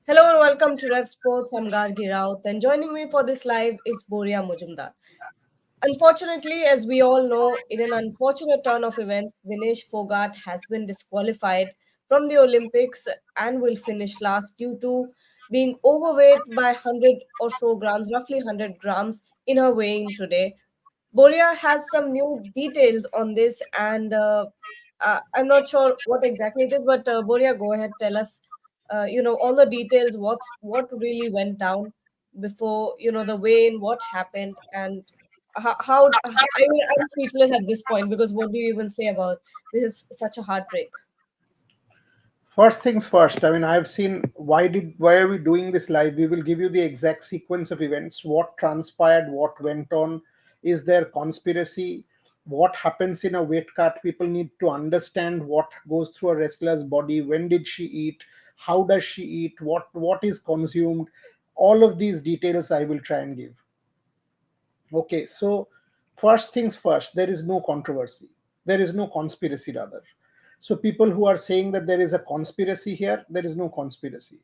Hello and welcome to Rev Sports. I'm Gargi Raut, and joining me for this live is Boria Mujumdar. Unfortunately, as we all know, in an unfortunate turn of events, Vinesh Phogat has been disqualified from the Olympics and will finish last due to being overweight by 100 or so grams, roughly 100 grams, in her weighing today. Boria has some new details on this, and I'm not sure what exactly it is, but Boria, go ahead, tell us, all the details. What really went down before, the weigh-in, what happened, and I mean, I'm speechless at this point because what do you even say about this? Is such a heartbreak. First things first. I mean, I've seen why are we doing this live? We will give you the exact sequence of events, what transpired, what went on, is there conspiracy, what happens in a weight cut. People need to understand what goes through a wrestler's body, when did she eat, how does she eat, what is consumed. All of these details I will try and give. Okay, so first things first, there is no controversy. There is no conspiracy, rather. So, people who are saying that there is a conspiracy here, there is no conspiracy.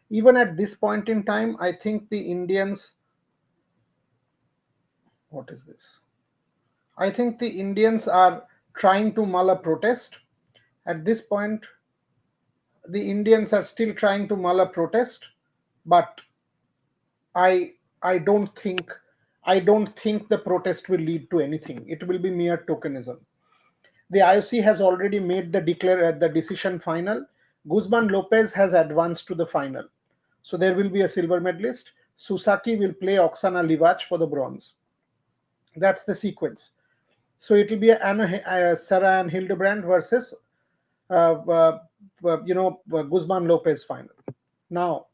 Even at this point in time, I think the Indians, what is this? I think the Indians are trying to mull a protest. At this point, the Indians are still trying to mull a protest, but I I don't think the protest will lead to anything. It will be mere tokenism. The IOC has already made the decision final. Guzman Lopez has advanced to the final. So there will be a silver medalist. Susaki will play Oksana Livac for the bronze. That's the sequence. So it will be Sarah and Hildebrand versus Guzman Lopez final. Now,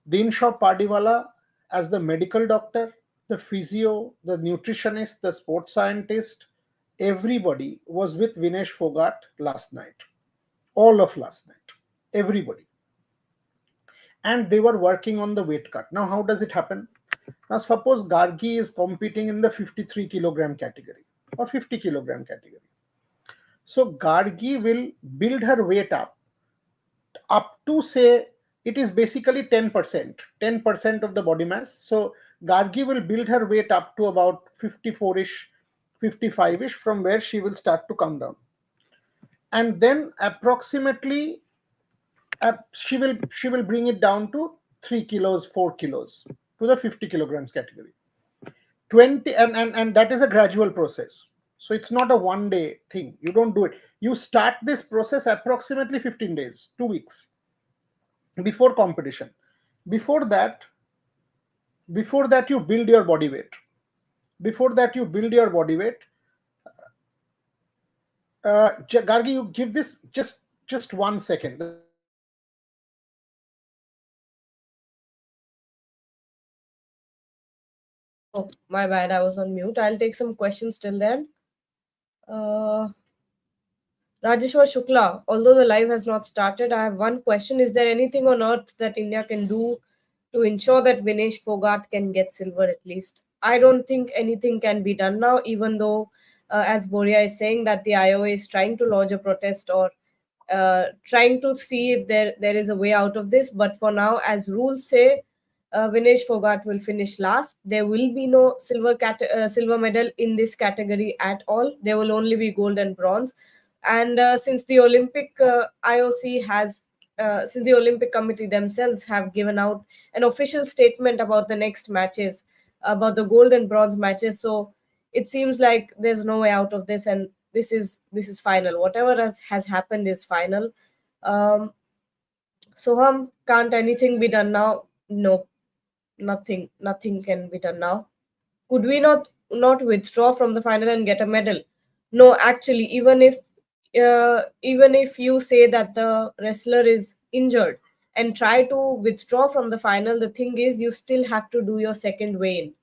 Dinshaw Padiwala as the medical doctor, the physio, the nutritionist, the sports scientist, everybody was with Vinesh Phogat last night. All of last night. Everybody. And they were working on the weight cut. Now, how does it happen? Now, suppose Gargi is competing in the 53 kilogram category or 50 kilogram category. So, Gargi will build her weight up to, say, it is basically 10% of the body mass. So Gargi will build her weight up to about 54ish, 55ish, from where she will start to come down, and then approximately she will bring it down to 3 kilos, 4 kilos, to the 50 kilograms category. 20, and that is a gradual process. So it's not a one day thing. You don't do it. You start this process approximately 15 days, 2 weeks before competition. Before that, before that you build your body weight. Before that you build your body weight. Gargi, you give this just 1 second. There's a call coming in. Oh, my bad, I was on mute. I'll take some questions till then. Uh, Rajeshwar Shukla, although the live has not started, I have one question. Is there anything on earth that India can do to ensure that Vinesh Phogat can get silver at least? I don't think anything can be done now, even though, as Boria is saying, that the IOA is trying to lodge a protest or trying to see if there is a way out of this. But for now, as rules say, Vinesh Phogat will finish last. There will be no silver medal in this category at all. There will only be gold and bronze. And since the Olympic IOC has since the Olympic Committee themselves have given out an official statement about the next matches, about the gold and bronze matches, so it seems like there's no way out of this, and this is final. Whatever has happened is final. Um, Soham, can't anything be done now? No, nothing can be done now. Could we not withdraw from the final and get a medal? No, actually, even if you say that the wrestler is injured and try to withdraw from the final, the thing is you still have to do your second weigh-in,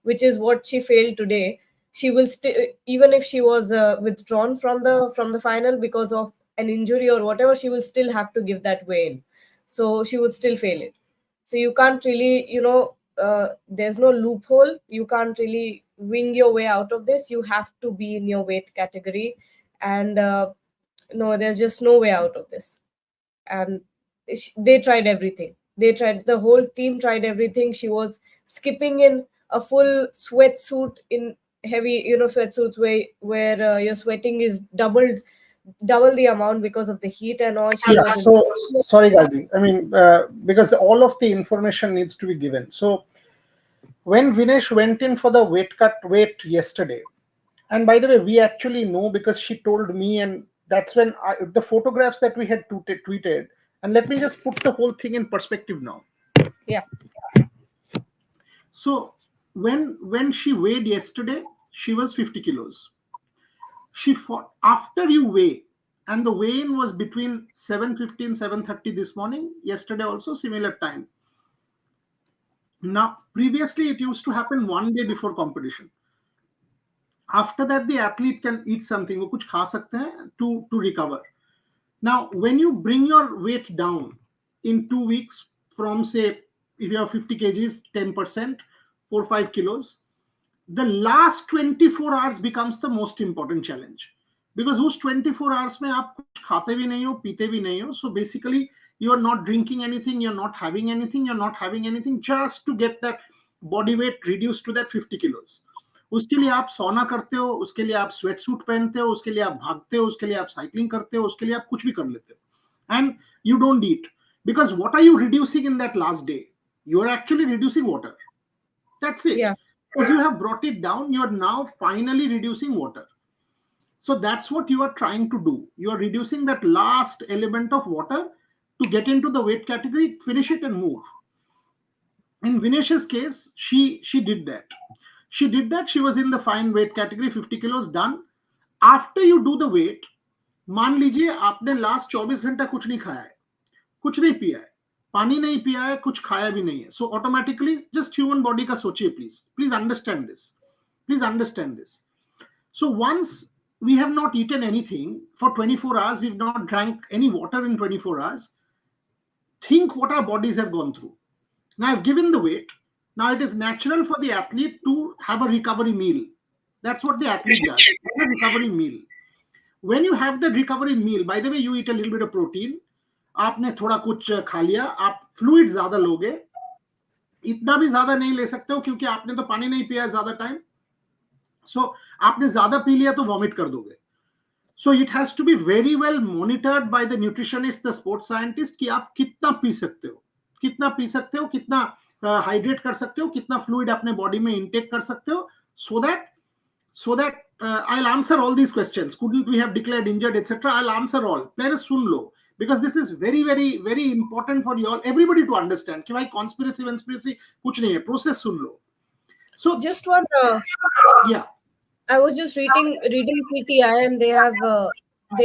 which is what she failed today. She will still, even if she was withdrawn from the final because of an injury or whatever, she will still have to give that weigh-in, so she would still fail it. So you can't really, there's no loophole. You can't really wing your way out of this. You have to be in your weight category, and no, there's just no way out of this. And they tried everything. They tried, the whole team tried everything. She was skipping in a full sweatsuit, in heavy, sweatsuits where your sweating is double the amount because of the heat and all. She Yeah. was in. So sorry, Gadi. I mean, because all of the information needs to be given. So when Vinesh went in for the weight yesterday, and by the way, we actually know because she told me, and that's when the photographs that we had tweeted. And let me just put the whole thing in perspective now. Yeah. So when she weighed yesterday, she was 50 kilos. She fought after you weigh, and the weigh-in was between 7:50 and 7:30 this morning. Yesterday also similar time. Now previously it used to happen one day before competition. After that the athlete can eat something, वो कुछ खा सकते हैं to recover. Now, when you bring your weight down in 2 weeks from, say, if you have 50 kgs, 10%, 4 5 kilos, the last 24 hours becomes the most important challenge. Because उस 24 hours में आप कुछ खाते भी नहीं हो, पीते भी नहीं हो. So basically, you are not drinking anything, you're not having anything, you're not having anything, just to get that body weight reduced to that 50 kilos. उसके लिए आप सोना करते हो, उसके लिए आप स्वेट सूट पहनते हो, उसके लिए आप भागते हो, उसके लिए आप साइकिलिंग करते हो, उसके लिए आप कुछ भी कर लेते हो. And you don't eat. Because what are you reducing in that last day? You are actually reducing water. That's it. Yeah. Because you have brought it down, you are now finally reducing water. So that's what you are trying to do. You are reducing that last element of water to get into the weight category, finish it, and move. In Vinesh's case, she did that. She did that. She was in the fine weight category, 50 kilos done. After you do the weight, मान लीजिए आपने last 24 घंटा कुछ नहीं खाया है, कुछ नहीं पिया है, पानी नहीं पिया है, कुछ खाया भी नहीं है. So automatically just human body का सोचिए. Please please understand this. Please understand this. So once we have not eaten anything for 24 hours, we've not drank any water in 24 hours, think what our bodies have gone through. Now I've given the weight. Now it is natural for the athlete to have a recovery meal. That's what the athlete does. A recovery meal. When you have the recovery meal, by the way, you eat a little bit of protein. आपने थोड़ा कुछ खा लिया, आप fluid ज्यादा लोगे. इतना भी ज्यादा नहीं ले सकते हो क्योंकि आपने तो पानी नहीं पिया है ज्यादा टाइम. सो आपने ज्यादा पी लिया तो वॉमिट कर दोगे. So it has to be very well monitored by the nutritionist, the sports scientist, कि आप कितना पी सकते हो, कितना पी सकते हो, कितना हाइड्रेट कर सकते हो, कितना फ्लूइड अपने बॉडी में इनटेक कर सकते हो, so that I'll answer all these questions. Couldn't we have declared injured, etc. I'll answer all. पहले सुन लो, because this is very very very important for you all, everybody to understand कि भाई conspiracy कुछ नहीं है, process soon low. So Just one. yeah. I was just reading PTI, and they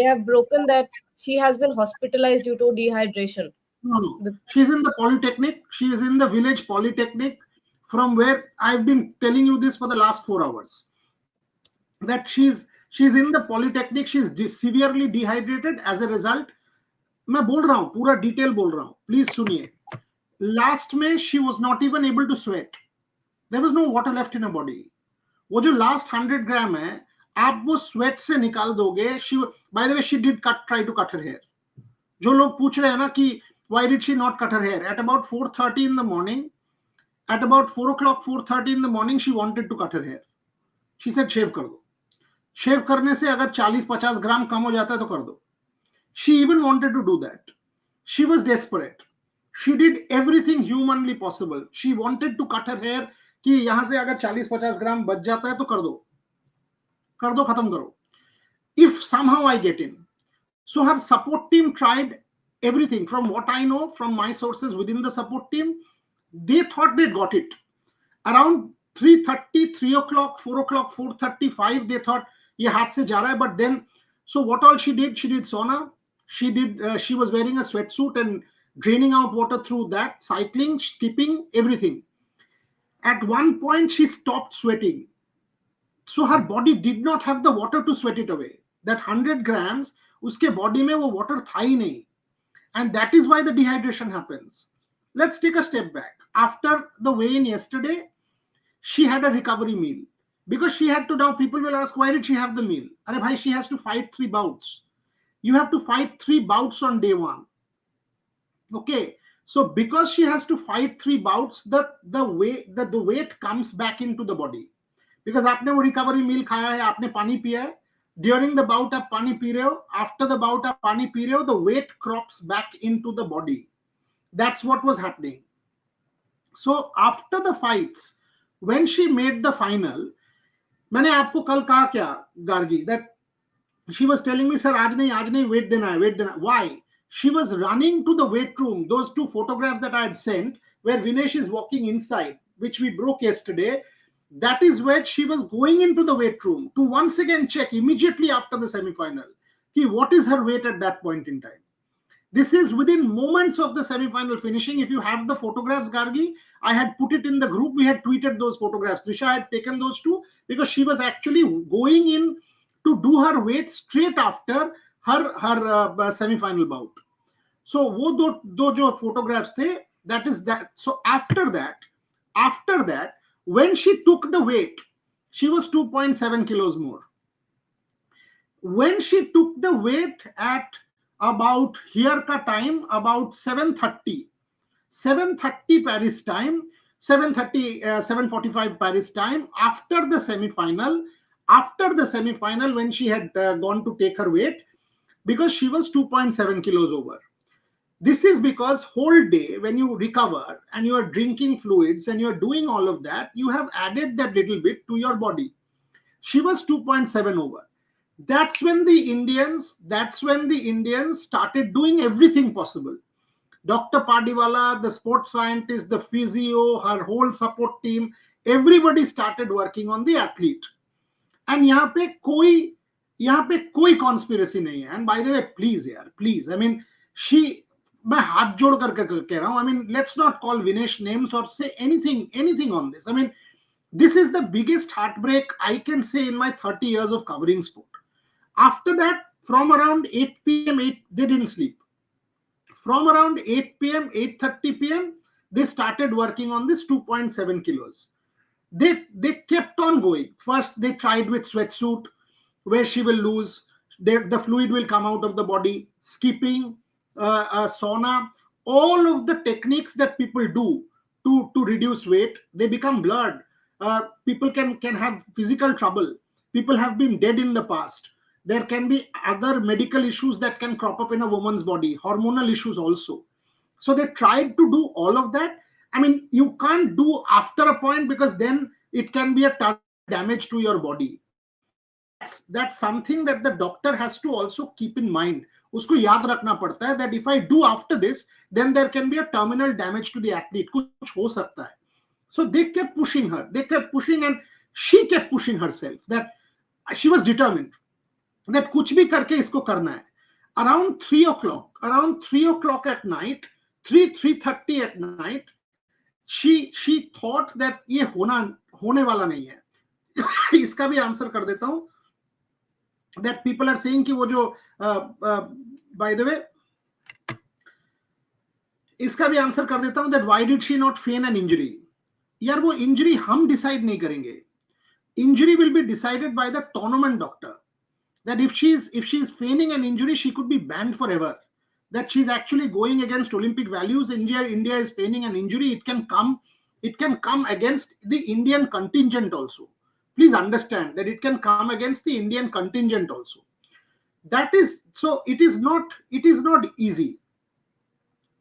have broken that she has been hospitalized due to dehydration. No, no. She's in the Polytechnic. She is in the village Polytechnic, from where I've been telling you this for the last 4 hours. That she's in the Polytechnic. She's severely dehydrated as a result. मैं बोल रहा हूँ, पूरा detail बोल रहा हूँ, please सुनिए. Last में she was not even able to sweat. There was no water left in her body. वो जो लास्ट 100 ग्राम है, आप वो स्वेट से निकाल दोगे. By the way, she did try to cut her hair. जो लोग पूछ रहे हैं ना कि why did she not cut her hair, at about 4:30 in the morning, at about 4 o'clock, 4:30 in the morning, she wanted to cut her hair. She said शेव कर दो. शेव करने से अगर 40-50 ग्राम कम हो जाता है तो कर दो. She even wanted to do that. She was desperate. She did everything humanly possible. She wanted to cut her hair कि यहां से अगर 40-50 ग्राम बच जाता है तो कर दो, खत्म करो. If somehow I get in. So her support team tried everything. From what I know from my sources within the support team, they thought they got it. Around 3:30, 3 o'clock, 4 o'clock, 4:35, they thought ये हाथ से जा रहा है. But then, so what all she did sauna. She was wearing a sweatsuit and draining out water through that, cycling, skipping, everything. At one point, she stopped sweating. So her body did not have the water to sweat it away. That 100 grams, उसके body में वो water था ही नहीं. And that is why the dehydration happens. Let's take a step back. After the weigh-in yesterday, she had a recovery meal. Because she had to, now people will ask, why did she have the meal? Arey bhai, she has to fight 3 bouts. You have to fight 3 bouts on day 1. Okay. So because she has to fight 3 bouts, the weight comes back into the body. Because आपने वो recovery meal खाया है, आपने पानी पिया है, during the bout आप पानी पी रहे हो, after the bout आप पानी पी रहे हो, the weight crops back into the body. That's what was happening. So after the fights, when she made the final, मैंने आपको कल कहा क्या Gargi, that she was telling me, sir, आज नहीं, weight देना है. Why? She was running to the weight room. Those 2 photographs that I had sent, where Vinesh is walking inside, which we broke yesterday, that is where she was going into the weight room to once again check immediately after the semi-final. What is her weight at that point in time? This is within moments of the semi-final finishing. If you have the photographs, Gargi, I had put it in the group. We had tweeted those photographs. Trisha had taken those 2 because she was actually going in to do her weight straight after her semi-final bout. So वो दो जो photographs थे, that is that. So after that, when she took the weight, she was 2.7 kilos more. When she took the weight at about here ka time, about 7:30 Paris time, 7:45 Paris time, after the semi-final, when she had gone to take her weight, because she was 2.7 kilos over. This is because whole day when you recover and you are drinking fluids and you are doing all of that, you have added that little bit to your body. She was 2.7 over. That's when the Indians started doing everything possible. Dr. Padiwala, the sports scientist, the physio, her whole support team, everybody started working on the athlete. And यहाँ पे कोई conspiracy नहीं है. And by the way, please, I mean, मैं हाथ जोड़ कर कह रहा हूं, I mean, let's not call Vinesh names or say anything on this. I mean, this is the biggest heartbreak I can say in my 30 years of covering sport. After that, from around 8 p.m., they didn't sleep. From around 8 p.m., 8:30 p.m., they started working on this 2.7 kilos. They kept on going. First, they tried with sweatsuit, where she will lose. The fluid will come out of the body. Skipping, sauna, all of the techniques that people do to reduce weight, they become blurred. People can have physical trouble. People have been dead in the past. There can be other medical issues that can crop up in a woman's body, hormonal issues also. So they tried to do all of that. I mean, you can't do after a point, because then it can be a terminal damage to your body. That's something that the doctor has to also keep in mind. उसको याद रखना पड़ता है that if I do after this, then there can be a terminal damage to the athlete. कुछ हो सकता है. So they kept pushing her. They kept pushing, and she kept pushing herself. That she was determined that कुछ भी करके इसको करना है. Around 3 o'clock at night, 3:30 at night, she thought that ये होने वाला नहीं है. इसका भी आंसर कर देता हूं. That people are saying कि वो जो by the way, इसका भी आंसर कर देता हूं, that why did she not feign an injury? यार वो इंजरी हम डिसाइड नहीं करेंगे. Injury will be decided by the tournament doctor. That if she is feigning an injury, she could be banned forever. That she's actually going against Olympic values. India is feigning an injury. It can come against the Indian contingent also. Please understand that it can come against the Indian contingent also. That is so. It is not easy.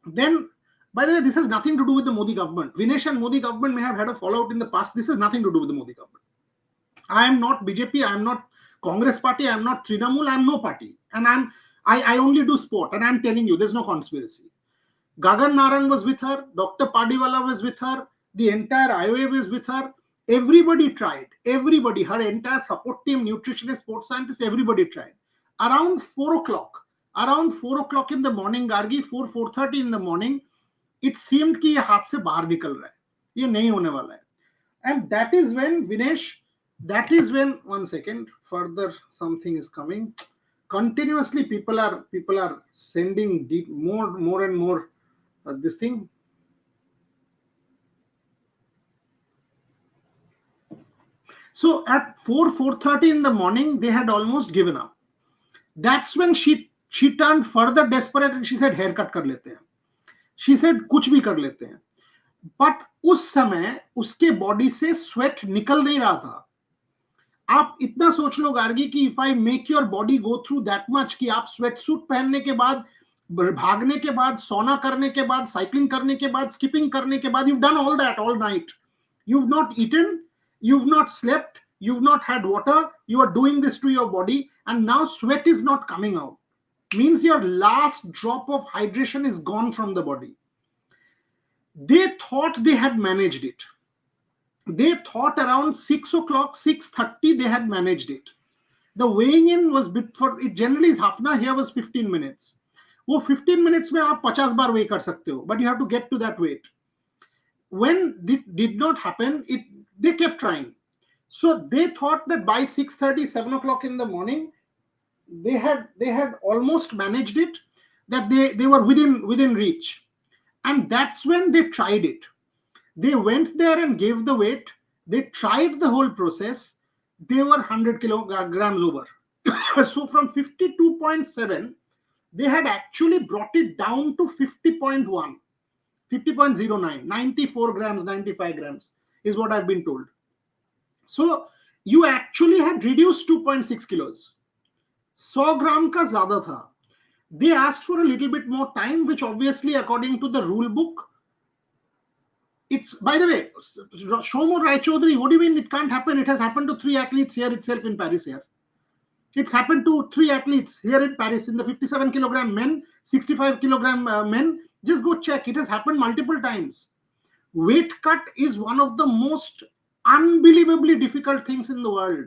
Then, by the way, this has nothing to do with the Modi government. Vinesh and Modi government may have had a fallout in the past. This has nothing to do with the Modi government. I am not BJP. I am not Congress party. I am not Trinamool. I am no party. And I only do sport. And I am telling you, there's no conspiracy. Gagan Narang was with her. Dr. Padiwala was with her. The entire IOA was with her. Everybody tried. Everybody, her entire support team, nutritionist, sports scientist, everybody tried. Around 4 o'clock in the morning, Gargi, 4:30 in the morning, it seemed कि ये हाथ से बाहर निकल रहा है, ये नहीं होने वाला है. And that is when Vinesh, one second, further something is coming. Continuously people are sending deep, more and more this thing. So at 4:30 in the morning, they had almost given up. That's when she turned further desperate and she said, haircut kar lete hain. She said कुछ भी कर लेते हैं. But उस समय उसके body से sweat निकल नहीं रहा था. आप इतना सोच लो गार्गी कि if I make your body go through that much कि आप स्वेट सूट पहनने के बाद, भागने के बाद, सोना करने के बाद, साइकिलिंग करने के बाद, स्किपिंग करने के बाद, you done all that all night, you've not eaten, you've not slept, you've not had water, you are doing this to your body, and now sweat is not coming out. Means your last drop of hydration is gone from the body. They thought they had managed it. They thought around 6 o'clock, 6:30, they had managed it. The weighing in was bit for it generally is half an hour, here was 15 minutes. वो 15 minutes में आप 50 बार weigh कर सकते हो, but you have to get to that weight. When it did not happen, they kept trying. So they thought that by 6:30, 7 o'clock in the morning, they had almost managed it, that they were within reach. And that's when they tried it. They went there and gave the weight. They tried the whole process. They were 100 kilograms over. So from 52.7, they had actually brought it down to 50.1. 50.09, 94 grams, 95 grams is what I've been told. So you actually had reduced 2.6 kilos. 100 gram ka zyada tha. They asked for a little bit more time, which obviously according to the rule book, it's, by the way, Shomo Rai Chaudhary, what do you mean it can't happen? It has happened to 3 athletes here itself in Paris here. It's happened to 3 athletes here in Paris in the 57 kilogram men, 65 kilogram men. Just go check. It has happened multiple times. Weight cut is one of the most unbelievably difficult things in the world.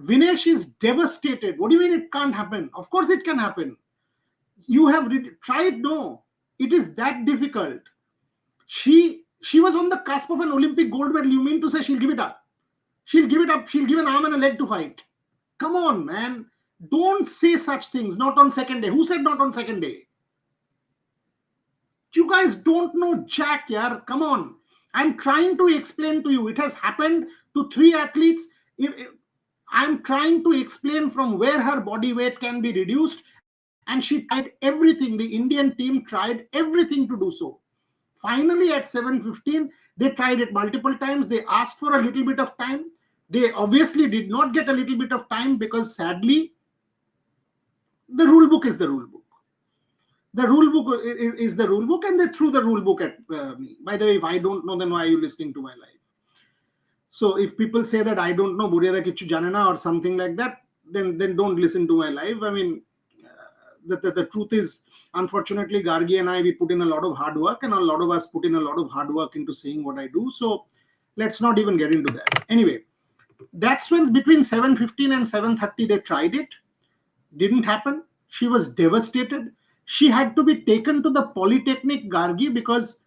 Vinesh is devastated. What do you mean it can't happen? Of course it can happen. You have tried? No. It is that difficult. She was on the cusp of an Olympic gold medal. You mean to say she'll give it up? She'll give it up. She'll give an arm and a leg to fight. Come on, man. Don't say such things. Not on second day. Who said not on second day? You guys don't know jack, yaar. Come on. I'm trying to explain to you. It has happened to 3 athletes. I'm trying to explain from where her body weight can be reduced, and she tried everything. The Indian team tried everything to do so. Finally, at 7:15, they tried it multiple times. They asked for a little bit of time. They obviously did not get a little bit of time because sadly, the rule book is the rule book. The rule book is the rule book, and they threw the rule book at me. By the way, if I don't know, then why are you listening to my life? So if people say that I don't know Buryada Kichu Janana or something like that, then don't listen to my life. I mean, the truth is, unfortunately, Gargi and I, we put in a lot of hard work, and a lot of us put in a lot of hard work into saying what I do. So let's not even get into that. Anyway, that's when between 7:15 and 7:30 they tried it. Didn't happen. She was devastated. She had to be taken to the Polytechnic Gargi because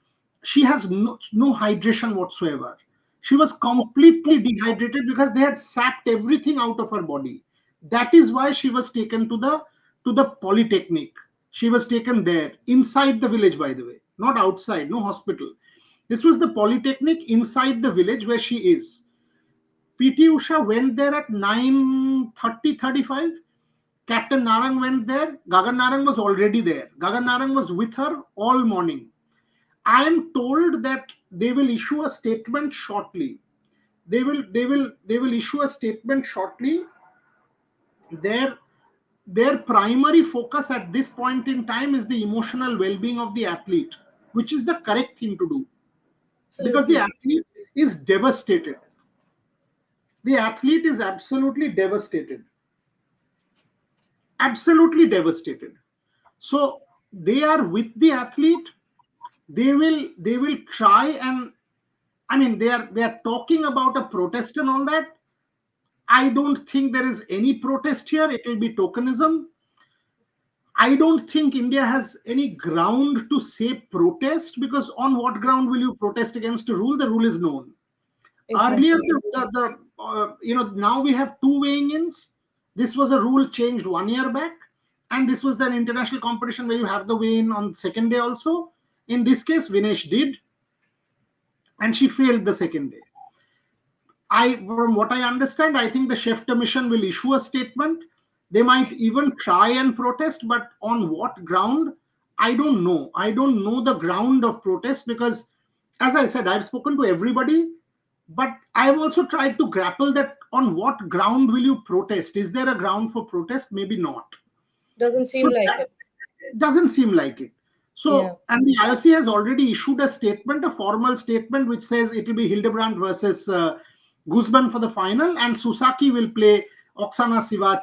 she has no hydration whatsoever. She was completely dehydrated because they had sapped everything out of her body. That is why she was taken to the Polytechnic. She was taken there, inside the village, by the way, not outside, no hospital. This was the Polytechnic inside the village where she is. PT Usha went there at 9:30, 35. Captain Narang went there. Gagan Narang was already there. Gagan Narang was with her all morning. I am told that they will issue a statement shortly. They will issue a statement shortly. Their primary focus at this point in time is the emotional well-being of the athlete, which is the correct thing to do. Because the Absolutely. athlete is devastated. The athlete is absolutely devastated. Absolutely devastated. So they are with the athlete. They will try, and I mean they are talking about a protest and all that. I don't think there is any protest here. It will be tokenism. I don't think India has any ground to say protest, because on what ground will you protest against a rule? The rule is known. Earlier, Exactly. now we have two weighing ins. This was a rule changed 1 year back, and this was an international competition where you have the weigh in on second day also. In this case, Vinesh did, and she failed the second day. From what I understand, I think the chef de mission will issue a statement. They might even try and protest, but on what ground? I don't know. I don't know the ground of protest because, as I said, I've spoken to everybody, but I've also tried to grapple that on what ground will you protest? Is there a ground for protest? Maybe not. Doesn't So seem like that it. doesn't seem like it. Yeah. So, and the IOC has already issued a statement, a formal statement, which says it will be Hildebrand versus Guzman for the final, and Susaki will play Oksana Sivac,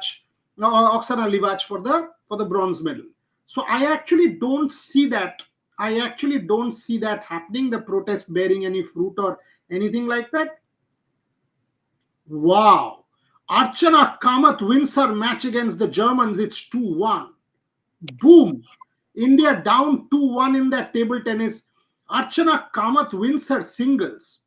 no, Oksana Livac for the bronze medal. So, I actually don't see that. I actually don't see that happening. The protest bearing any fruit or anything like that. Wow. Archana Kamath wins her match against the Germans. It's 2-1. Boom. India down 2-1 in that table tennis. Archana Kamath wins her singles.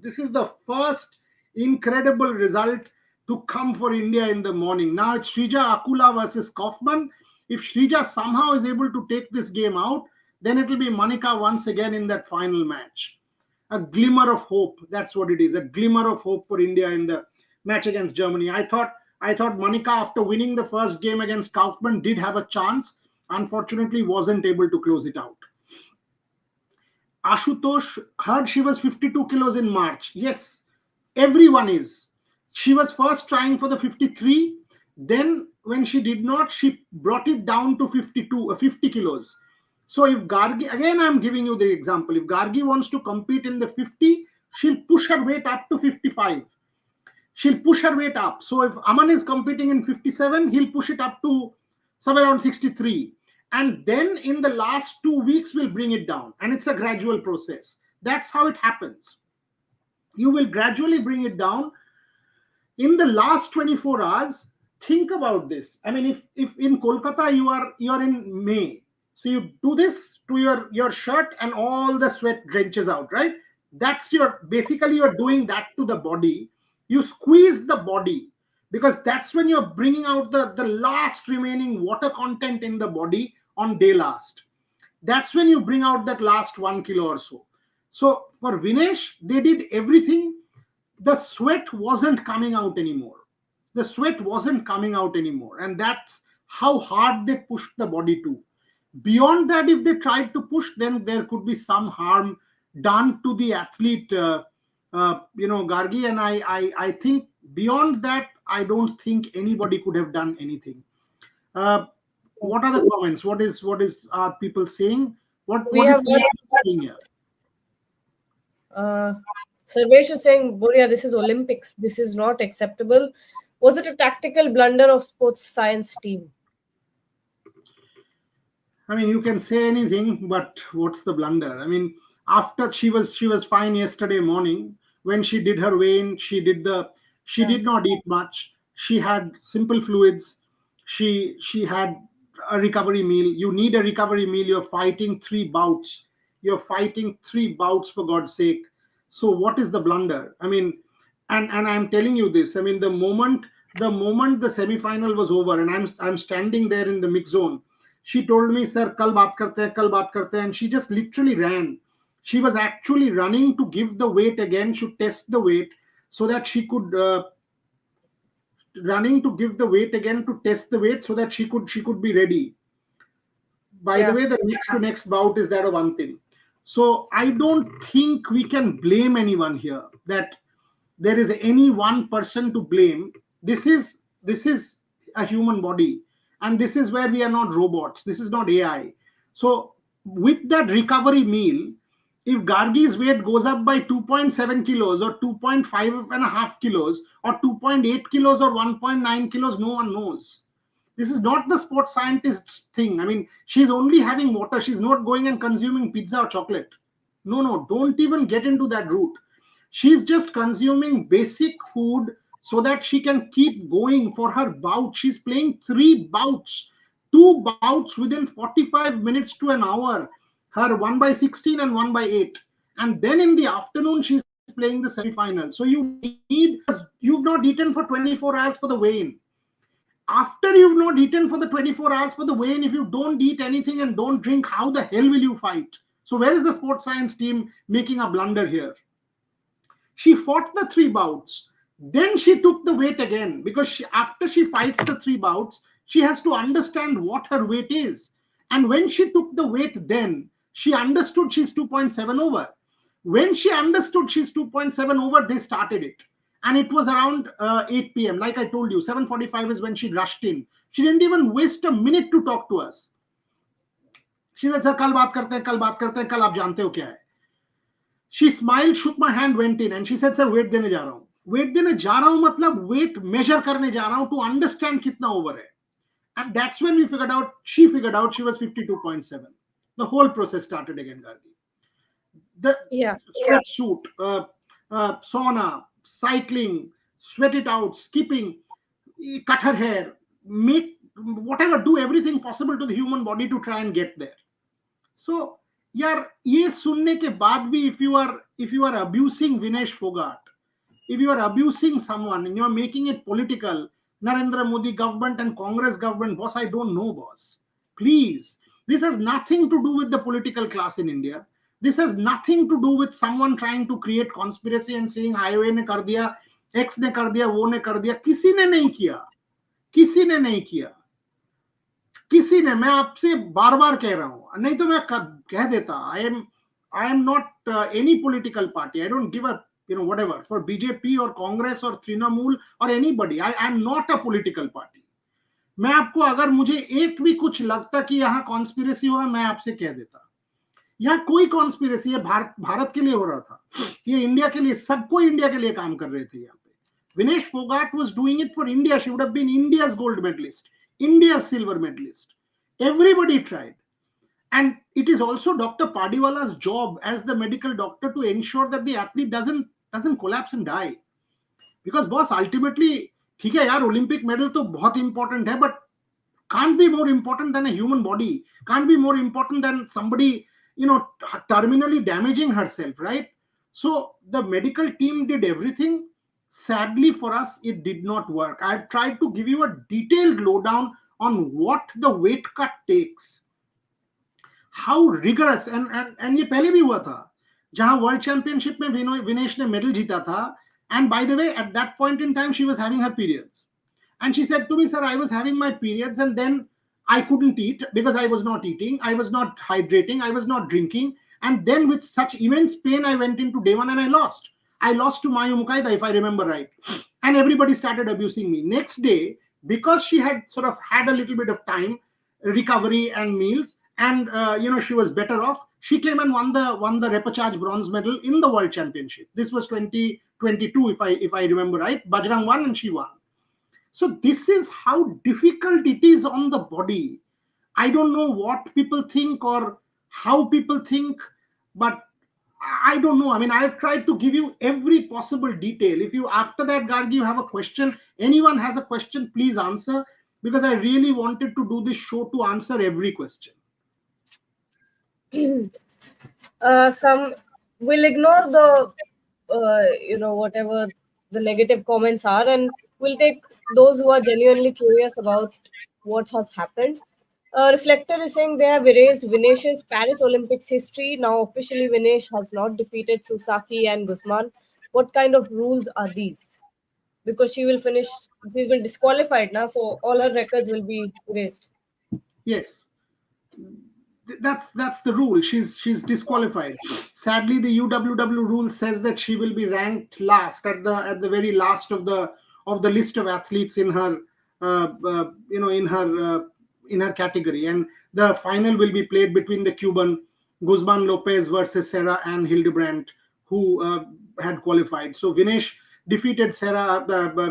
This is the first incredible result to come for India in the morning. Now it's Shrija Akula versus Kaufman. If Shrija somehow is able to take this game out, then it will be Manika once again in that final match. A glimmer of hope. That's what it is. A glimmer of hope for India in the match against Germany. I thought Manika, after winning the first game against Kaufman, did have a chance. Unfortunately, wasn't able to close it out. Ashutosh heard she was 52 kilos in March. Yes, everyone is. She was first trying for the 53. Then, when she did not, she brought it down to 52, 50 kilos. So, if Gargi, again, I'm giving you the example. If Gargi wants to compete in the 50, she'll push her weight up to 55. She'll push her weight up. So if Aman is competing in 57, he'll push it up to somewhere around 63. And then in the last 2 weeks, we'll bring it down. And it's a gradual process. That's how it happens. You will gradually bring it down. In the last 24 hours, think about this. I mean, if in Kolkata you are in May, so you do this to your shirt and all the sweat drenches out, right? That's your, basically you're doing that to the body. You squeeze the body because that's when you're bringing out the last remaining water content in the body on day last. That's when you bring out that last 1 kilo or so. So for Vinesh, they did everything. The sweat wasn't coming out anymore. The sweat wasn't coming out anymore. And that's how hard they pushed the body to. Beyond that, if they tried to push, then there could be some harm done to the athlete, Gargi. And I think beyond that, I don't think anybody could have done anything. Uh, what are the comments? What is are people saying? What We what is have one. Priyanka saying here? Uh, Sarvesh is saying, Boria, this is Olympics. This is not acceptable. Was it a tactical blunder of sports science team? I mean, you can say anything, but what's the blunder? I mean, after she was fine yesterday morning when she did her weigh-in. She Yeah. did not eat much. She had simple fluids. She had a recovery meal. You need a recovery meal. You're fighting 3 bouts. You're fighting 3 bouts, for God's sake. So what is the blunder? I mean, and I'm telling you this. I mean, the moment the semi-final was over, and I'm standing there in the mix zone, she told me, "Sir, kal baat karte hain," and she just literally ran. She was actually running to give the weight again, to test the weight, so that she could running to give the weight again to test the weight, so that she could be ready. By the Yeah. way, the next to next bout is that of Antim. So I don't think we can blame anyone here. That there is any one person to blame. This is a human body, and this is where we are not robots. This is not AI. So with that recovery meal, if Gargi's weight goes up by 2.7 kilos or 2.5 and a half kilos or 2.8 kilos or 1.9 kilos, no one knows. This is not the sports scientist's thing. I mean, she's only having water. She's not going and consuming pizza or chocolate. No, no, don't even get into that route. She's just consuming basic food so that she can keep going for her bout. She's playing 3 bouts, 2 bouts within 45 minutes to an hour. Her 1 by 16 and 1 by 8. And then in the afternoon, she's playing the semi-final. So you need, you've not eaten for 24 hours for the weigh-in. After you've not eaten for the 24 hours for the weigh-in, if you don't eat anything and don't drink, how the hell will you fight? So where is the sports science team making a blunder here? She fought the 3 bouts. Then she took the weight again, because after she fights the 3 bouts, she has to understand what her weight is. And when she took the weight, then she understood she's 2.7 over. When she understood she's 2.7 over, they started it. And it was around 8 p.m. Like I told you, 7:45 is when she rushed in. She didn't even waste a minute to talk to us. She said, sir, कल बात करते हैं, कल बात करते हैं, कल आप जानते हो क्या है. She smiled, shook my hand, went in, and she said, sir, weight देने जा रहा हूँ. Weight देने जा रहा हूँ मतलब weight measure करने जा रहा हूँ to understand कितना over है. And that's when she figured out she was 52.7. The whole process started again, Gargi. The Yeah. sweatsuit, sauna, cycling, sweat it out, skipping, cut her hair, make whatever, do everything possible to the human body to try and get there. So, यार ये सुनने के बाद भी if you are abusing Vinesh Phogat, if you are abusing someone and you are making it political, Narendra Modi government and Congress government, boss, I don't know, boss. Please, this has nothing to do with the political class in India. This has nothing to do with someone trying to create conspiracy and saying highway ने कर दिया, X ने कर दिया, वो ने कर दिया. किसी ने नहीं किया, किसी ने नहीं किया, किसी ने. मैं आपसे बार बार कह रहा हूं, नहीं तो मैं कह देता. I am not any political party. I don't give a whatever for BJP or Congress or Trinamool or anybody. I am not a political party. मैं आपको अगर मुझे एक भी कुछ लगता कि यहाँ कॉन्स्पिरेसी हो रहा है, मैं आपसे कह देता. यहाँ कोई कॉन्स्पिरेसी है, भारत के लिए हो रहा था, ये इंडिया के लिए, सबको इंडिया के लिए काम कर रहे थे यहाँ पे. Vinesh Phogat was doing it for India. She would have been India's gold medalist, India's silver medalist. Everybody tried. And it is also Dr. Padiwala's job as the medical doctor to ensure that the athlete doesn't collapse and die. Because boss, ultimately, ठीक है यार, Olympic medal तो बहुत important है, but can't be more important than a human body. Can't be more important than somebody, terminally damaging herself, right? So the medical team did everything. Sadly for us, it did not work. I've tried to give you a detailed lowdown on what the weight cut takes, how rigorous, and ये पहले भी हुआ था जहां world championship में विनेश ने medal जीता था. And by the way, at that point in time, she was having her periods. And she said to me, sir, I was having my periods and then I couldn't eat because I was not eating. I was not hydrating. I was not drinking. And then with such immense pain, I went into day one and I lost. I lost to Mayu Mukaida, if I remember right. And everybody started abusing me. Next day, because she had sort of had a little bit of time, recovery and meals, and she was better off, she came and won the repechage bronze medal in the world championship. This was 2022, if I remember right. Bajrang won and she won. So this is how difficult it is on the body. I don't know what people think or how people think, but I don't know. I mean, I've tried to give you every possible detail. If you, after that, Gargi, you have a question, anyone has a question, please answer, because I really wanted to do this show to answer every question. Some will ignore the whatever the negative comments are, and we'll take those who are genuinely curious about what has happened. Reflector is saying they have erased Vinesh's Paris Olympics history. Now officially Vinesh has not defeated Susaki and Guzman. What kind of rules are these? Because she's been disqualified now, so all her records will be erased. Yes, that's the rule. She's disqualified. Sadly, the UWW rule says that she will be ranked last at the very last of the list of athletes in her in her category, and the final will be played between the Cuban Guzman Lopez versus Serra and Hildebrandt, who had qualified. So Vinesh defeated Serra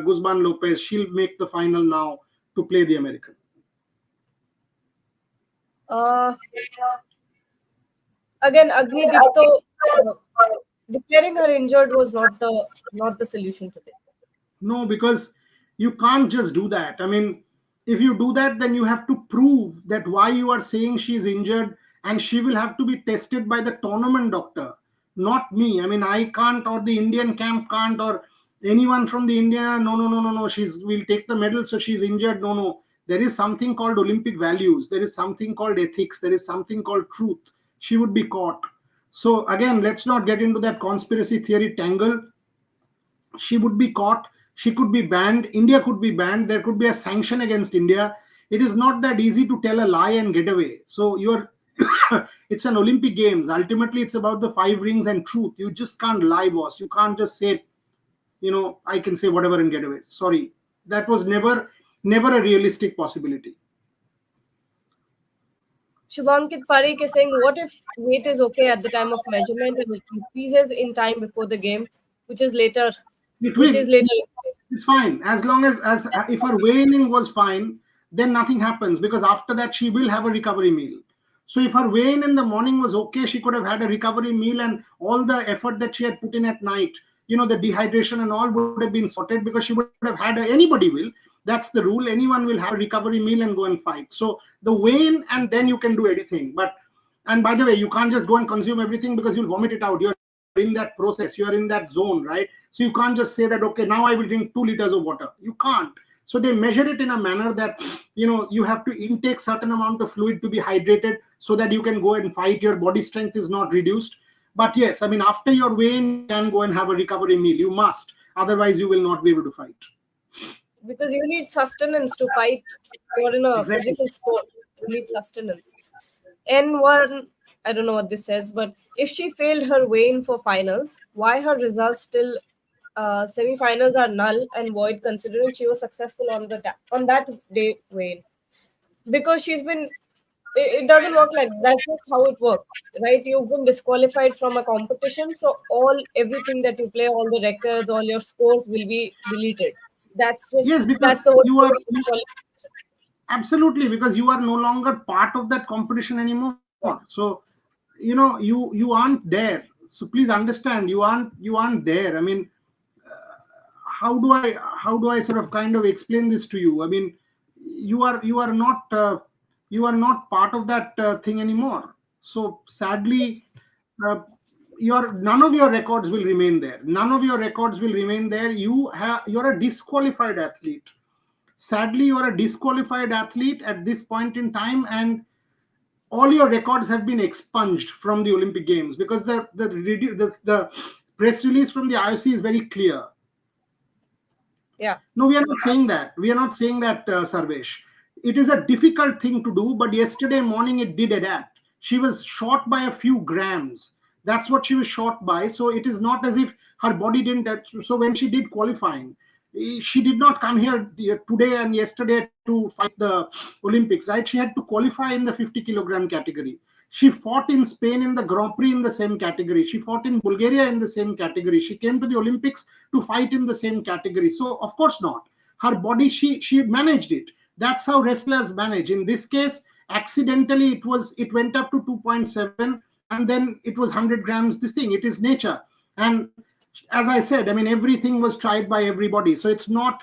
Guzman Lopez. She'll make the final now to play the American. Again, Agni Dipto, declaring her injured was not the solution to this. No, because you can't just do that. I mean, if you do that, then you have to prove that why you are saying she is injured, and she will have to be tested by the tournament doctor, not me. I mean, I can't, or the Indian camp can't, or anyone from the India. No. We'll take the medal, so she's injured. No. There is something called Olympic values. There is something called ethics. There is something called truth. She would be caught. So again, let's not get into that conspiracy theory tangle. She would be caught. She could be banned. India could be banned. There could be a sanction against India. It is not that easy to tell a lie and get away. So you're it's an Olympic Games. Ultimately, it's about the five rings and truth. You just can't lie, boss. You can't just say, I can say whatever and get away. Sorry, that was never a realistic possibility. Shubhankit Parikh is saying, what if weight is okay at the time of measurement and it increases in time before the game, which is later, It which will. is later. It's fine as long as if her weigh-in was fine, then nothing happens, because after that she will have a recovery meal. So if her weigh-in in the morning was okay, she could have had a recovery meal, and all the effort that she had put in at night, the dehydration and all would have been sorted, because she would have had anybody will. That's the rule. Anyone will have a recovery meal and go and fight. So the weigh-in, and then you can do anything. And by the way, you can't just go and consume everything, because you'll vomit it out. You're in that process, you're in that zone, right? So you can't just say that, okay, now I will drink 2 liters of water. You can't. So they measure it in a manner that, you have to intake certain amount of fluid to be hydrated, so that you can go and fight. Your body strength is not reduced. But yes, I mean, after your weigh-in, you can go and have a recovery meal. You must. Otherwise, you will not be able to fight. Because you need sustenance to fight. You're in a Exactly. physical sport. You need sustenance. N1, I don't know what this says, but if she failed her weigh-in for finals, why her results still semi-finals are null and void considering she was successful on on that day weigh-in? Because it doesn't work like that. That's just how it works, right? You've been disqualified from a competition, so everything that you play, all the records, all your scores will be deleted. Yes, That's because the whole you point are of disqualification. absolutely, because you are no longer part of that competition anymore. So you aren't there. So please understand, you aren't there. I mean, how do I sort of kind of explain this to you? I mean, you are not part of that thing anymore. So sadly, Yes. uh, your none of your records will remain there. None of your records will remain there. You're a disqualified athlete. Sadly, you're a disqualified athlete at this point in time, and all your records have been expunged from the Olympic Games, because the press release from the IOC is very clear. Yeah. No, we are not saying that. We are not saying that, Sarvesh. It is a difficult thing to do, but yesterday morning it did adapt. She was short by a few grams. That's what she was short by. So it is not as if her body didn't. So when she did qualifying, she did not come here today and yesterday to fight the Olympics, right? She had to qualify in the 50 kilogram category. She fought in Spain in the Grand Prix in the same category. She fought in Bulgaria in the same category. She came to the Olympics to fight in the same category. So of course not. Her body, she managed it. That's how wrestlers manage. In this case, accidentally it went up to 2.7, and then it was 100 grams. This thing, it is nature. And as I said, I mean, everything was tried by everybody. So it's not.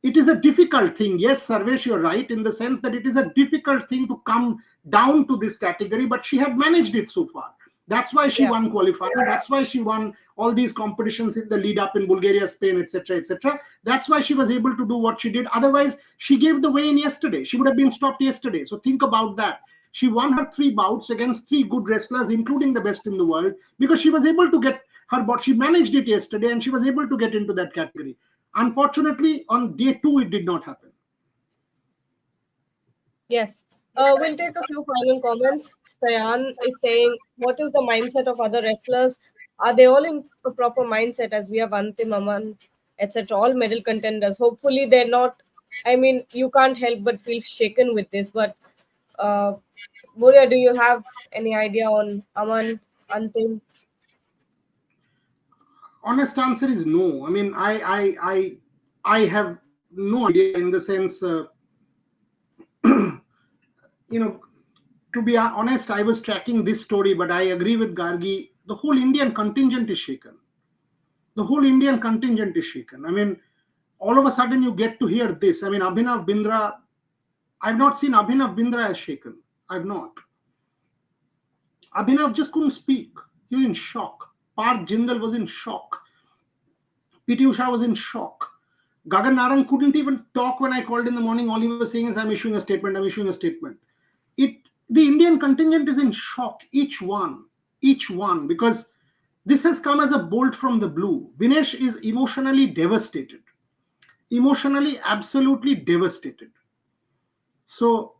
It is a difficult thing. Yes, Sarvesh, you're right in the sense that it is a difficult thing to come down to this category, but she had managed it so far. That's why she Yeah. won qualifying. That's why she won all these competitions in the lead up in Bulgaria, Spain, etc., etc. That's why she was able to do what she did. Otherwise, she gave the way in yesterday. She would have been stopped yesterday. So think about that. She won her three bouts against three good wrestlers, including the best in the world, because she was able to get her bot. She managed it yesterday, and she was able to get into that category. Unfortunately, on day two, it did not happen. Yes. We'll take a few final comments. Sayan is saying, what is the mindset of other wrestlers? Are they all in a proper mindset as we have Antim, Aman, etc., all medal contenders? Hopefully they're not. I mean, you can't help but feel shaken with this. But uh, Moria, do you have any idea on Aman, Antim? Honest answer is no. I mean, I have no idea in the sense, you know, to be honest, I was tracking this story, but I agree with Gargi. The whole Indian contingent is shaken. The whole Indian contingent is shaken. I mean, all of a sudden you get to hear this. I mean, Abhinav Bindra, I've not seen Abhinav Bindra as shaken. I've not. Abhinav just couldn't speak. He was in shock. Park Jindal was in shock. PT Usha was in shock. Gagan Narang couldn't even talk when I called in the morning. All he was saying is, I'm issuing a statement, I'm issuing a statement. It The Indian contingent is in shock, each one, because this has come as a bolt from the blue. Vinesh is emotionally devastated, emotionally absolutely devastated. So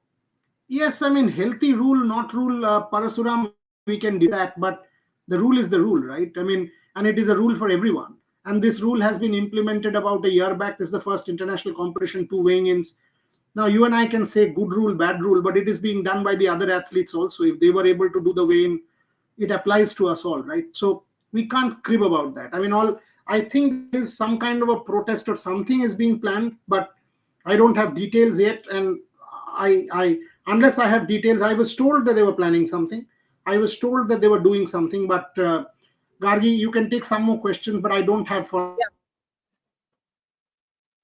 yes, I mean, healthy rule, not rule, Parasuram, we can debate that, but the rule is the rule, right? I mean, and it is a rule for everyone. And this rule has been implemented about a year back. This is the first international competition, two weighing ins. Now, you and I can say good rule, bad rule, but it is being done by the other athletes also. If they were able to do the weigh in, it applies to us all, right? So we can't crib about that. I mean, I think there is some kind of a protest or something is being planned, but I don't have details yet. And I unless I have details, I was told that they were planning something. I was told that they were doing something, but Gargi, you can take some more questions, but I don't have for Yeah.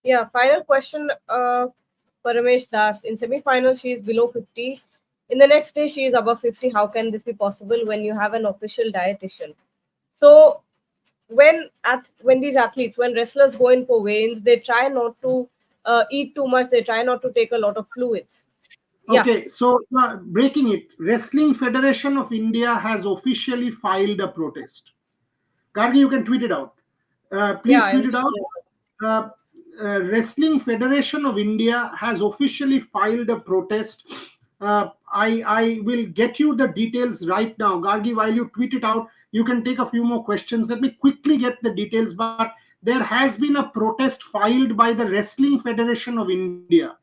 Yeah. Final question. Paramesh Das. In semi-final, she is below 50. In the next day, she is above 50. How can this be possible when you have an official dietitian? So when these athletes, when wrestlers go in for weigh-ins, they try not to eat too much. They try not to take a lot of fluids. Yeah. Okay, so breaking it, Wrestling Federation of India has officially filed a protest. Gargi, you can tweet it out. Yeah. Please tweet it out. Uh, Wrestling Federation of India has officially filed a protest. I will get you the details right now. Gargi, while you tweet it out, you can take a few more questions. Let me quickly get the details. But there has been a protest filed by the Wrestling Federation of India.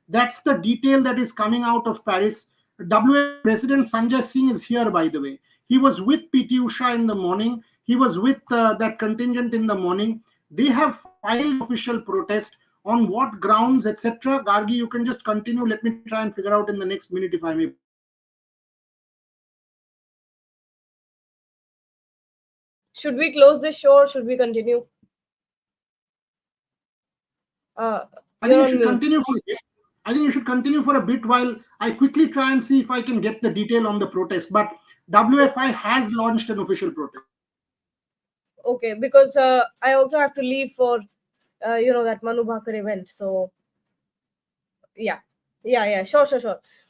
That's the detail that is coming out of Paris. WF President Sanjay Singh is here, by the way. He was with PT Usha in the morning. He was with that contingent in the morning. They have filed an official protest. On what grounds, etc. Gargi, you can just continue. Let me try and figure out in the next minute, if I may, please. Should we close this show or should we continue? Uh, I think you're you on should mute. continue for a bit. I think you should continue for a bit while I quickly try and see if I can get the detail on the protest. But WFI Yes. has launched an official protest. Okay, because I also have to leave for that Manu Bhaker event. So yeah, yeah, sure.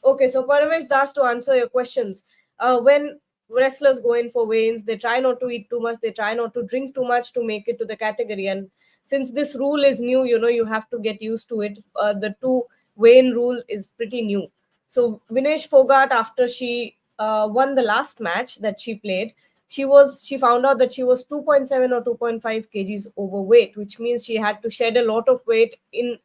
Okay, so Paramesh Das, to answer your questions, when wrestlers go in for weigh-ins, they try not to eat too much, they try not to drink too much to make it to the category. And since this rule is new, you have to get used to it. The two weigh-in rule is pretty new. So Vinesh Phogat, after she won the last match that she played, she found out that she was 2.7 or 2.5 kgs overweight, which means she had to shed a lot of weight in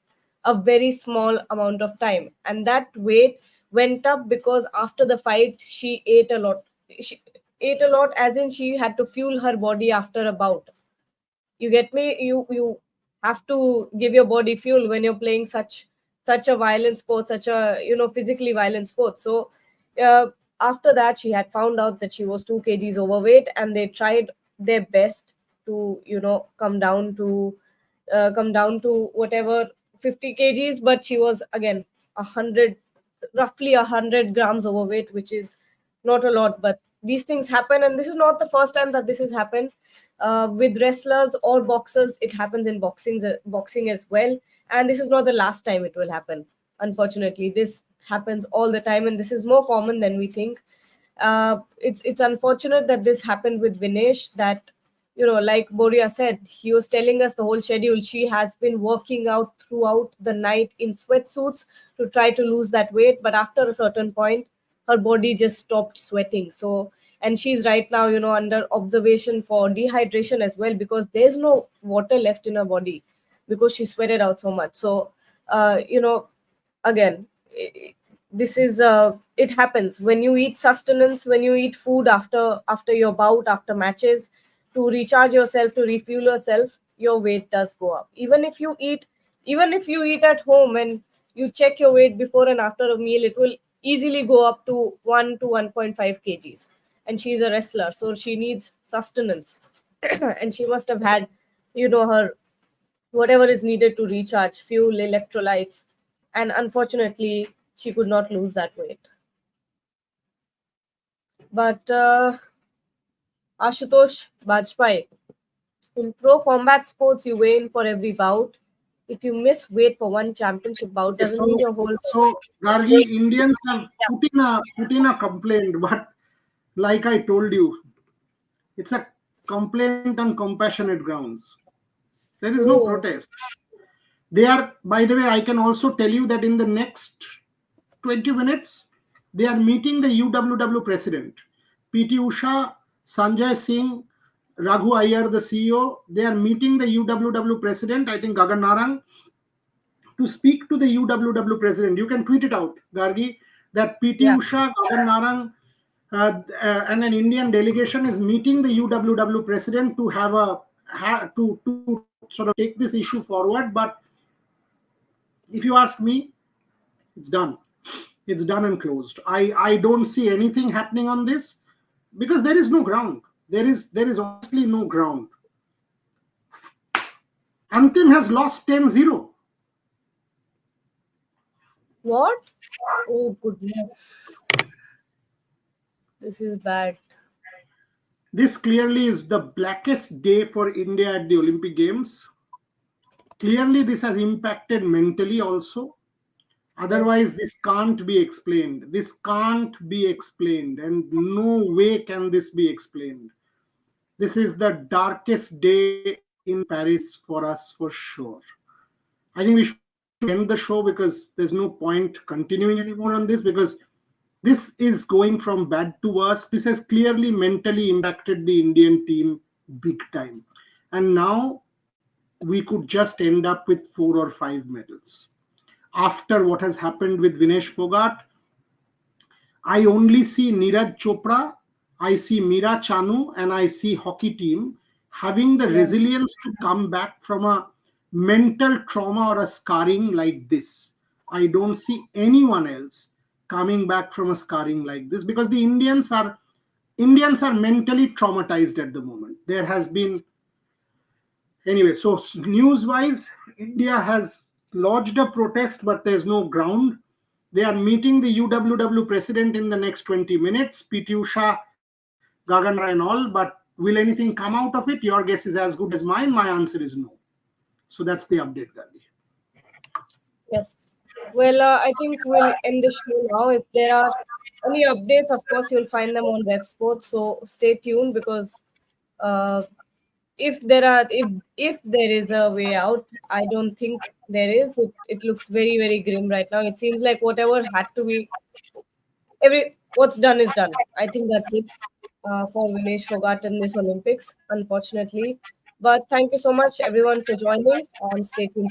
a very small amount of time, and that weight went up because after the fight she ate a lot. She ate a lot, as in she had to fuel her body after a bout. You get me? You have to give your body fuel when you're playing such a violent sport, such a physically violent sport. So uh, after that, she had found out that she was 2 kgs overweight, and they tried their best to come down to whatever 50 kgs, but she was again 100, roughly 100 grams overweight, which is not a lot. But these things happen, and this is not the first time that this has happened with wrestlers or boxers. It happens in boxing as well, and this is not the last time it will happen. Unfortunately, this happens all the time, and this is more common than we think. It's unfortunate that this happened with Vinesh. That like Boria said, he was telling us the whole schedule. She has been working out throughout the night in sweatsuits to try to lose that weight, but after a certain point, her body just stopped sweating. So, and she's right now, under observation for dehydration as well, because there's no water left in her body because she sweated out so much. So, again, this is it happens when you eat sustenance, when you eat food after your bout, after matches, to recharge yourself, to refuel yourself. Your weight does go up. Even if you eat at home and you check your weight before and after a meal, it will easily go up to 1 to 1.5 kgs. And she's a wrestler, so she needs sustenance. And she must have had her whatever is needed to recharge, fuel, electrolytes, and unfortunately, she could not lose that weight. But Ashutosh Bajpai, in pro combat sports, you weigh in for every bout. If you miss weight for one championship bout, Okay, doesn't mean your whole so Gargi, weight. Indians have Yeah. put in a complaint, but like I told you, it's a complaint on compassionate grounds. There is no Oh, protest. They are, by the way, I can also tell you that in the next 20 minutes, they are meeting the UWW president. PT Usha, Sanjay Singh, Raghu Iyer, the CEO, they are meeting the UWW president, I think Gagan Narang, to speak to the UWW president. You can tweet it out, Gargi, that PT Yeah. Usha, Gagan Narang, and an Indian delegation is meeting the UWW president to have to sort of take this issue forward. But if you ask me, it's done. It's done and closed. I don't see anything happening on this because there is no ground. There is honestly no ground. Antim has lost 10-0. What? Oh goodness. This is bad. This clearly is the blackest day for India at the Olympic Games. Clearly, this has impacted mentally also. Otherwise, Yes. this can't be explained. This can't be explained, and no way can this be explained. This is the darkest day in Paris for us for sure. I think we should end the show because there's no point continuing anymore on this because this is going from bad to worse. This has clearly mentally impacted the Indian team big time. And now we could just end up with 4 or 5 medals. After what has happened with Vinesh Phogat, I only see Neeraj Chopra, I see Meera Chanu, and I see hockey team having the Yeah. resilience to come back from a mental trauma or a scarring like this. I don't see anyone else coming back from a scarring like this because the Indians are mentally traumatized at the moment. There has been anyway. So news wise, India has lodged a protest, but there's no ground. They are meeting the UWW president in the next 20 minutes, PT Usha, Gagan Nara, and all. But will anything come out of it? Your guess is as good as mine. My answer is no. So that's the update, Gandhi. Yes. Well, I think we'll end the show now. If there are any updates, of course, you'll find them on Web Sports. So stay tuned because uh, if there is a way out, I don't think there is. It looks very very grim right now. It seems like whatever had to be what's done is done. I think that's it for Vinesh Phogat in this Olympics, unfortunately. But thank you so much everyone for joining and stay tuned.